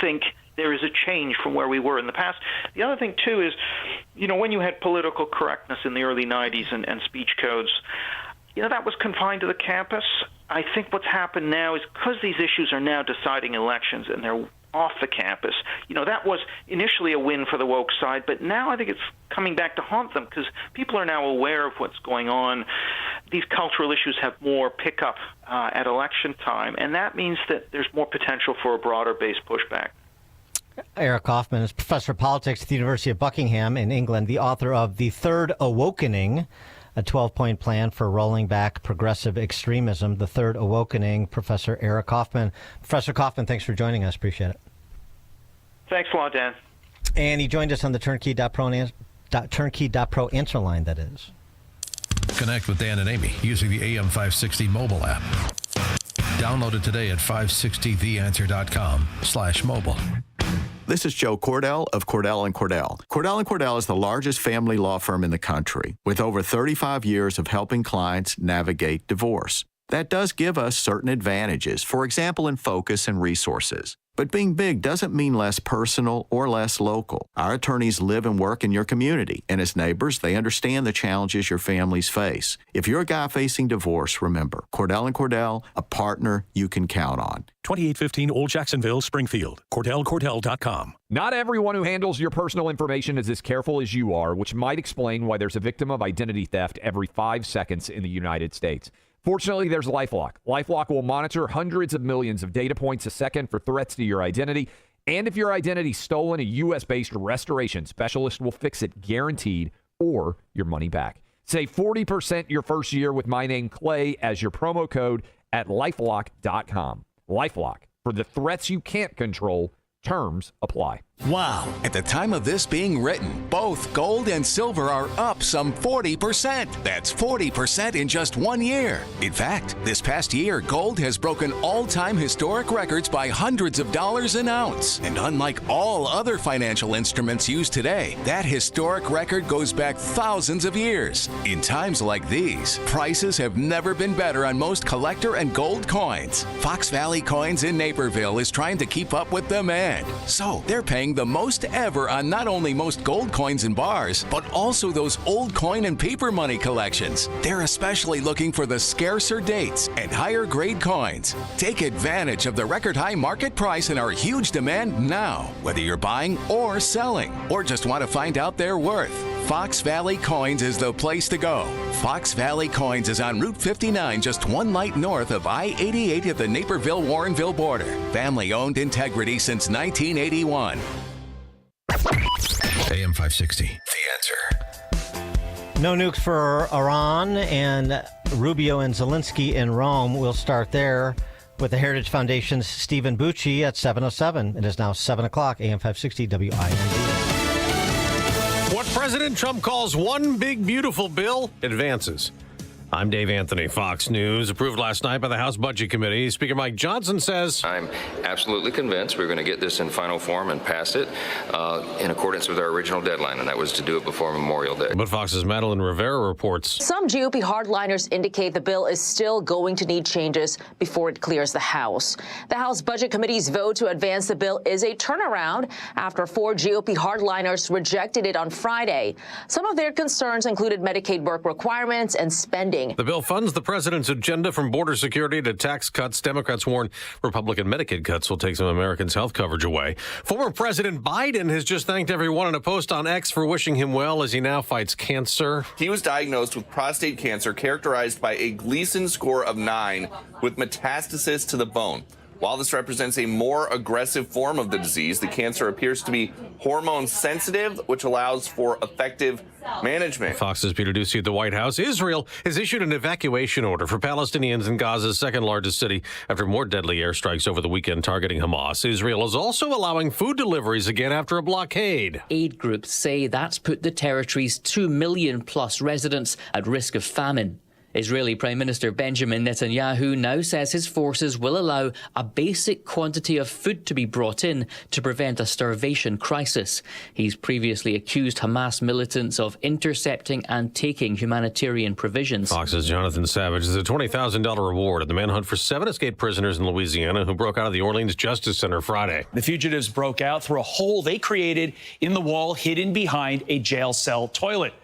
think there is a change from where we were in the past. The other thing, too, is, when you had political correctness in the early 90s and speech codes, that was confined to the campus. I think what's happened now is because these issues are now deciding elections and they're off the campus, that was initially a win for the woke side, but now I think it's coming back to haunt them because people are now aware of what's going on. These cultural issues have more pickup at election time, and that means that there's more potential for a broader-based pushback. Eric Kaufmann is professor of politics at the University of Buckingham in England, the author of The Third Awakening, a 12-point plan for rolling back progressive extremism. The Third Awakening, Professor Eric Kaufmann. Professor Kaufmann, thanks for joining us. Appreciate it. Thanks a lot, Dan. And he joined us on the Turnkey.pro answer line, that is. Connect with Dan and Amy using the AM 560 mobile app. Download it today at 560theanswer.com/mobile. This is Joe Cordell of Cordell & Cordell. Cordell & Cordell is the largest family law firm in the country with over 35 years of helping clients navigate divorce. That does give us certain advantages, for example, in focus and resources. But being big doesn't mean less personal or less local. Our attorneys live and work in your community, and as neighbors, they understand the challenges your families face. If you're a guy facing divorce, remember, Cordell & Cordell, a partner you can count on. 2815 Old Jacksonville, Springfield. CordellCordell.com. Not everyone who handles your personal information is as careful as you are, which might explain why there's a victim of identity theft every 5 seconds in the United States. Fortunately, there's LifeLock. LifeLock will monitor hundreds of millions of data points a second for threats to your identity. And if your identity's stolen, a U.S.-based restoration specialist will fix it guaranteed or your money back. Save 40% your first year with my name, Clay, as your promo code at LifeLock.com. LifeLock. For the threats you can't control, terms apply. Wow. At the time of this being written, both gold and silver are up some 40%. That's 40% in just 1 year. In fact, this past year, gold has broken all-time historic records by hundreds of dollars an ounce. And unlike all other financial instruments used today, that historic record goes back thousands of years. In times like these, prices have never been better on most collector and gold coins. Fox Valley Coins in Naperville is trying to keep up with demand. So, they're paying the most ever on not only most gold coins and bars, but also those old coin and paper money collections. They're especially looking for the scarcer dates and higher grade coins. Take advantage of the record high market price and our huge demand now, whether you're buying or selling, or just want to find out their worth. Fox Valley Coins is the place to go. Fox Valley Coins is on Route 59, just 1 light north of I-88 at the Naperville-Warrenville border. Family-owned integrity since 1981. AM 560, The Answer. No nukes for Iran, and Rubio and Zelensky in Rome. We'll start there with the Heritage Foundation's Stephen Bucci at 7:07. It is now 7 o'clock, AM 560 WIND. What President Trump calls one big, beautiful bill advances. I'm Dave Anthony, Fox News. Approved last night by the House Budget Committee. Speaker Mike Johnson says, I'm absolutely convinced we're going to get this in final form and pass it in accordance with our original deadline, and that was to do it before Memorial Day. But Fox's Madeline Rivera reports. Some GOP hardliners indicate the bill is still going to need changes before it clears the House. The House Budget Committee's vote to advance the bill is a turnaround after 4 GOP hardliners rejected it on Friday. Some of their concerns included Medicaid work requirements and spending. The bill funds the president's agenda from border security to tax cuts. Democrats warn Republican Medicaid cuts will take some Americans' health coverage away. Former President Biden has just thanked everyone in a post on X for wishing him well as he now fights cancer. He was diagnosed with prostate cancer characterized by a Gleason score of 9 with metastasis to the bone. While this represents a more aggressive form of the disease, the cancer appears to be hormone sensitive, which allows for effective management. Fox's Peter Doocy at the White House. Israel has issued an evacuation order for Palestinians in Gaza's second largest city after more deadly airstrikes over the weekend targeting Hamas. Israel is also allowing food deliveries again after a blockade. Aid groups say that's put the territory's 2 million plus residents at risk of famine. Israeli Prime Minister Benjamin Netanyahu now says his forces will allow a basic quantity of food to be brought in to prevent a starvation crisis. He's previously accused Hamas militants of intercepting and taking humanitarian provisions. Fox's Jonathan Savage is a $20,000 reward at the manhunt for 7 escaped prisoners in Louisiana who broke out of the Orleans Justice Center Friday. The fugitives broke out through a hole they created in the wall hidden behind a jail cell toilet.